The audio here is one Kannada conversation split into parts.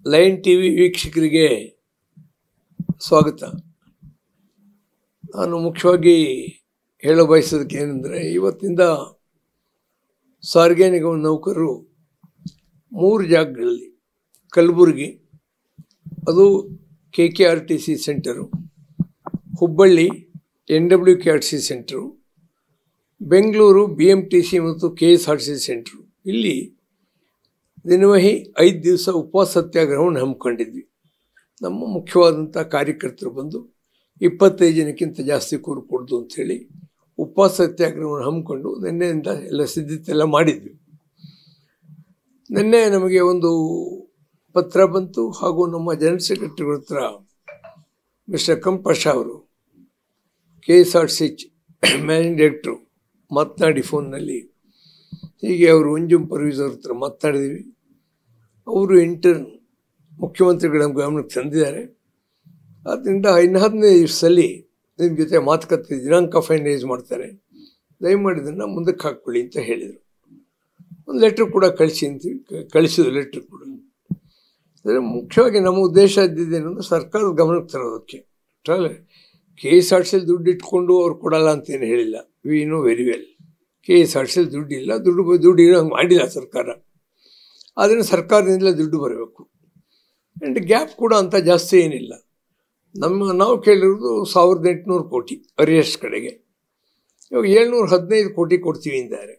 ಲೈನ್ ಟಿವಿ ವೀಕ್ಷಕರಿಗೆ ಸ್ವಾಗತ. ನಾನು ಮುಖ್ಯವಾಗಿ ಹೇಳ ಬಯಸೋದಕ್ಕೆ ಏನಂದರೆ, ಇವತ್ತಿಂದ ಸಾರಿಗೆ ನಿಗಮ ನೌಕರರು 3 ಜಾಗಗಳಲ್ಲಿ, ಕಲಬುರಗಿ ಅದು KKRTC centre, Hubballi NWKRTC centre, Bengaluru BMTC ಮತ್ತು KSRTC ಸೆಂಟರು, ಇಲ್ಲಿ ದಿನವಹಿ 5 ದಿವಸ ಉಪವಾಸ ಸತ್ಯಾಗ್ರಹವನ್ನು ಹಮ್ಮಿಕೊಂಡಿದ್ವಿ. ನಮ್ಮ ಮುಖ್ಯವಾದಂಥ ಕಾರ್ಯಕರ್ತರು ಬಂದು 25 ಜನಕ್ಕಿಂತ ಜಾಸ್ತಿ ಕೂರ್ಕೊಡ್ದು ಅಂಥೇಳಿ ಉಪವಾಸ ಸತ್ಯಾಗ್ರಹವನ್ನು ಹಮ್ಮಿಕೊಂಡು ನಿನ್ನೆಯಿಂದ ಎಲ್ಲ ಸಿದ್ಧತೆ ಎಲ್ಲ ಮಾಡಿದ್ವಿ. ನಿನ್ನೆ ನಮಗೆ ಒಂದು ಪತ್ರ ಬಂತು, ಹಾಗೂ ನಮ್ಮ ಜನರಲ್ ಸೆಕ್ರೆಟರಿಗಳ ಹತ್ರ ಮಿಸ್ಟರ್ ಕಂಪಶ ಅವರು KSRTC ಮ್ಯಾನೇಜಿಂಗ್ ಡೈರೆಕ್ಟ್ರು ಮಾತನಾಡಿ ಫೋನ್ನಲ್ಲಿ ಹೀಗೆ ಅವರು ಅಂಜುಮ್ ಪರ್ವೀಸ್ ಅವ್ರ ಹತ್ರ ಮಾತನಾಡಿದ್ವಿ. ಅವರು ಇಂಟರ್ನ್ ಮುಖ್ಯಮಂತ್ರಿಗಳ ಗಮನಕ್ಕೆ ತಂದಿದ್ದಾರೆ. ಆದ್ದರಿಂದ 15 ದಿವಸದಲ್ಲಿ ನಿಮ್ಮ ಜೊತೆ ಮಾತುಕತೆ ದಿನಾಂಕ ಫೈನಲೈಸ್ ಮಾಡ್ತಾರೆ, ದಯಮಾಡಿ ಇದನ್ನು ಮುಂದಕ್ಕೆ ಹಾಕ್ಕೊಳ್ಳಿ ಅಂತ ಹೇಳಿದರು. ಒಂದು ಲೆಟ್ರ್ ಕೂಡ ಕಳಿಸಿದ್ರು ಲೆಟ್ರ್ ಕೂಡ. ಅಂದರೆ ಮುಖ್ಯವಾಗಿ ನಮ್ಮ ಉದ್ದೇಶ ಇದ್ದಿದ್ದೇನೆಂದ್ರೆ ಸರ್ಕಾರದ ಗಮನಕ್ಕೆ ತರೋದಕ್ಕೆ. KSRTC ದುಡ್ಡು ಇಟ್ಕೊಂಡು ಅವ್ರು ಕೊಡಲ್ಲ ಅಂತೇನು ಹೇಳಿಲ್ಲ. We know very well, KSRTC ದುಡ್ಡಿಲ್ಲ, ದುಡ್ಡು ಇರೋ ಹಂಗೆ ಮಾಡಿಲ್ಲ ಸರ್ಕಾರ. ಆದ್ದರಿಂದ ಸರ್ಕಾರದಿಂದಲೇ ದುಡ್ಡು ಬರಬೇಕು. ಆ್ಯಂಡ್ ಗ್ಯಾಪ್ ಕೂಡ ಅಂಥ ಜಾಸ್ತಿ ಏನಿಲ್ಲ. ನಾವು ಕೇಳಿರೋದು 1800 ಕೋಟಿ ಅರಿಯರ್ಸ್ ಕಡೆಗೆ. ಇವಾಗ 715 ಕೋಟಿ ಕೊಡ್ತೀವಿ ಅಂತಾರೆ.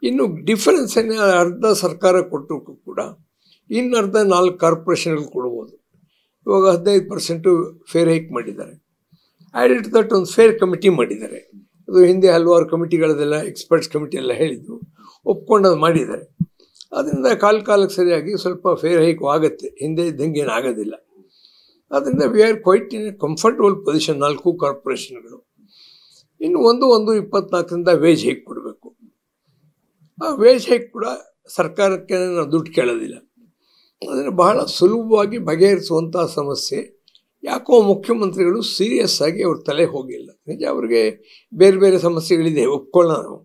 ಇನ್ನು ಡಿಫರೆನ್ಸನ್ನು ಅರ್ಧ ಸರ್ಕಾರ ಕೊಟ್ಟರು ಕೂಡ ಇನ್ನರ್ಧ 4 ಕಾರ್ಪೊರೇಷನ್ಗಳು ಕೊಡ್ಬೋದು. ಇವಾಗ 15% ಫೇರ್ ಹೈಕ್ ಮಾಡಿದ್ದಾರೆ. ಆ್ಯಡೆಡ್ ದಟ್ ಒಂದು ಫೇರ್ ಕಮಿಟಿ ಮಾಡಿದ್ದಾರೆ. ಅದು ಹಿಂದೆ ಹಲವಾರು ಕಮಿಟಿಗಳದೆಲ್ಲ ಎಕ್ಸ್ಪರ್ಟ್ಸ್ ಕಮಿಟಿ ಎಲ್ಲ ಹೇಳಿದ್ದು, ಒಪ್ಕೊಂಡು ಅದು ಮಾಡಿದ್ದಾರೆ. ಅದರಿಂದ ಕಾಲಕ್ಕೆ ಸರಿಯಾಗಿ ಸ್ವಲ್ಪ ಫೇರ್ ಹೈಕು ಆಗುತ್ತೆ, ಹಿಂದೆ ಇದ್ದಂಗೆ ಏನು ಆಗೋದಿಲ್ಲ. ಆದ್ದರಿಂದ we are quite in a comfortable position 4 ಕಾರ್ಪೊರೇಷನ್ಗಳು. ಇನ್ನು 1/24 ವೇಜ್ ಹೈಕ್ ಕೊಡಬೇಕು. ಆ ವೇಜ್ ಹೈಕ್ ಕೂಡ ಸರ್ಕಾರಕ್ಕೆ ನಾವು ದುಡ್ಡು ಕೇಳೋದಿಲ್ಲ. ಅದನ್ನು ಬಹಳ ಸುಲಭವಾಗಿ ಬಗೆಹರಿಸುವಂಥ ಸಮಸ್ಯೆ. ಯಾಕೋ ಮುಖ್ಯಮಂತ್ರಿಗಳು ಸೀರಿಯಸ್ ಆಗಿ ಅವ್ರ ತಲೆ ಹೋಗಿಲ್ಲ. ನಿಜ, ಅವ್ರಿಗೆ ಬೇರೆ ಬೇರೆ ಸಮಸ್ಯೆಗಳಿದೆ, ಒಪ್ಕೊಳ್ಳೋಣ ನಾವು.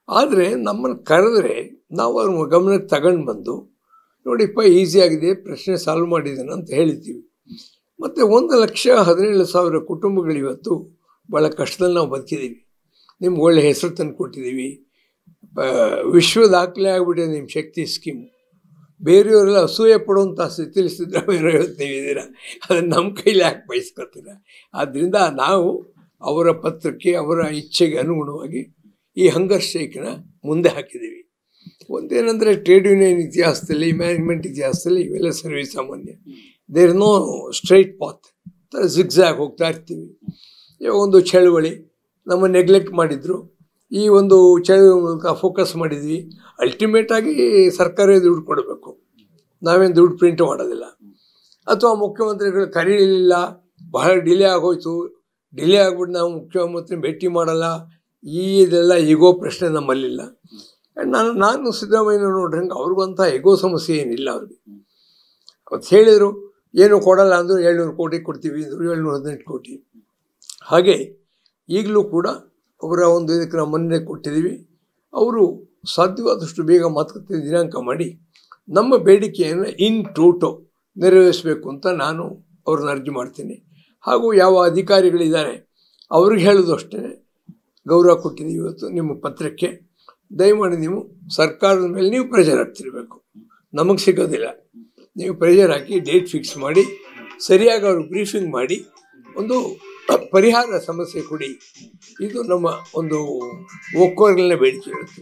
ಆದರೆ ನಮ್ಮನ್ನು ಕರೆದ್ರೆ ನಾವು ಅವ್ರ ಗಮನಕ್ಕೆ ತಗೊಂಡು ಬಂದು, ನೋಡಿಪ್ಪ ಈಸಿಯಾಗಿದೆ, ಪ್ರಶ್ನೆ ಸಾಲ್ವ್ ಮಾಡಿದ್ದೇನೆ ಅಂತ ಹೇಳಿದ್ದೀವಿ. ಮತ್ತು 1,17,000 ಕುಟುಂಬಗಳು ಇವತ್ತು ಭಾಳ ಕಷ್ಟದಲ್ಲಿ ನಾವು ಬದುಕಿದ್ದೀವಿ. ನಿಮ್ಗೆ ಒಳ್ಳೆ ಹೆಸರು ತಂದು ಕೊಟ್ಟಿದ್ದೀವಿ, ವಿಶ್ವ ದಾಖಲೆ ಆಗಿಬಿಟ್ಟಿದೆ ನಿಮ್ಮ ಶಕ್ತಿ ಸ್ಕೀಮು. ಬೇರೆಯವರೆಲ್ಲ ಅಸೂಯೆ ಪಡುವಂಥ ಸ್ಥಿತಿಲಿ ಸಿದ್ದರಾಮಯ್ಯ ಹೇಳ್ತೀವಿದ್ದೀರ, ಅದನ್ನು ನಮ್ಮ ಕೈಲಿ ಯಾಕೆ ಬಯಸ್ಕೊತೀರ? ಆದ್ದರಿಂದ ನಾವು ಅವರ ಪತ್ರಕ್ಕೆ, ಅವರ ಇಚ್ಛೆಗೆ ಅನುಗುಣವಾಗಿ ಈ ಹಂಗರ್ ಸ್ಟ್ರೈಕನ್ನ ಮುಂದೆ ಹಾಕಿದ್ದೀವಿ. ಒಂದೇನೆಂದರೆ, ಟ್ರೇಡ್ ಯೂನಿಯನ್ ಇತಿಹಾಸದಲ್ಲಿ, ಮ್ಯಾನೇಜ್ಮೆಂಟ್ ಇತಿಹಾಸದಲ್ಲಿ ಇವೆಲ್ಲ ಸರ್ವೇ ಸಾಮಾನ್ಯ. There no straight path, zigzag ಹೋಗ್ತಾ ಇರ್ತೀವಿ. ಇವಾಗ ಒಂದು ಚಳುವಳಿ ನಮ್ಮ ನೆಗ್ಲೆಕ್ಟ್ ಮಾಡಿದ್ರು, ಈ ಒಂದು ಚಳುವಳಿ ಮೂಲಕ ಫೋಕಸ್ ಮಾಡಿದ್ವಿ. ಅಲ್ಟಿಮೇಟಾಗಿ ಸರ್ಕಾರವೇ ದುಡ್ಡು ಕೊಡಬೇಕು, ನಾವೇನು ದುಡ್ಡು ಪ್ರಿಂಟ್ ಮಾಡೋದಿಲ್ಲ. ಅಥವಾ ಮುಖ್ಯಮಂತ್ರಿಗಳು ಕರೀಲಿಲ್ಲ, ಬಹಳ ಡಿಲೇ ಆಗೋಯ್ತು, ಡಿಲೇ ಆಗ್ಬಿಟ್ಟು ನಾವು ಮುಖ್ಯಮಂತ್ರಿ ಭೇಟಿ ಮಾಡಲ್ಲ, ಇದೆಲ್ಲ ಈಗೋ ಪ್ರಶ್ನೆ ನಮ್ಮಲ್ಲಿಲ್ಲ. ನಾನು ಸಿದ್ದರಾಮಯ್ಯ ನೋಡ್ರಂಗೆ ಅವ್ರಿಗಂಥ ಈಗೋ ಸಮಸ್ಯೆ ಏನಿಲ್ಲ. ಅವ್ರಿಗೆ ಅವತ್ತು ಹೇಳಿದರು, ಏನು ಕೊಡಲ್ಲ ಅಂದರು, 700 ಕೋಟಿ ಕೊಡ್ತೀವಿ ಅಂದರು, 718 ಕೋಟಿ. ಹಾಗೆ ಈಗಲೂ ಕೂಡ ಅವರ ಒಂದು ಇದಕ್ಕೆ ನಾವು ಮೊನ್ನೆ ಕೊಟ್ಟಿದ್ದೀವಿ. ಅವರು ಸಾಧ್ಯವಾದಷ್ಟು ಬೇಗ ಮಾತುಕತೆ ದಿನಾಂಕ ಮಾಡಿ ನಮ್ಮ ಬೇಡಿಕೆಯನ್ನು ಇನ್ ಟೋಟೋ ನೆರವೇರಿಸಬೇಕು ಅಂತ ನಾನು ಅವ್ರನ್ನ ಅರ್ಜಿ ಮಾಡ್ತೀನಿ. ಹಾಗೂ ಯಾವ ಅಧಿಕಾರಿಗಳಿದ್ದಾರೆ ಅವ್ರಿಗೆ ಹೇಳೋದು ಅಷ್ಟೇ, ಗೌರವ ಕೊಟ್ಟಿದ್ದೀವಿ ಇವತ್ತು ನಿಮ್ಮ ಪತ್ರಕ್ಕೆ. ದಯಮಾಡಿ ನೀವು ಸರ್ಕಾರದ ಮೇಲೆ ನೀವು ಪ್ರೆಷರ್ ಹಾಕ್ತಿರ್ಬೇಕು, ನಮಗೆ ಸಿಗೋದಿಲ್ಲ. ನೀವು ಪ್ರೆಷರ್ ಹಾಕಿ ಡೇಟ್ ಫಿಕ್ಸ್ ಮಾಡಿ ಸರಿಯಾಗಿ ಅವರು ಬ್ರೀಫಿಂಗ್ ಮಾಡಿ ಒಂದು ಪರಿಹಾರ ಸಮಸ್ಯೆ ಕೊಡಿ. ಇದು ನಮ್ಮ ಒಂದು ಒಕ್ಕೊರಲಿನ ಬೇಡಿಕೆ ಇರುತ್ತೆ.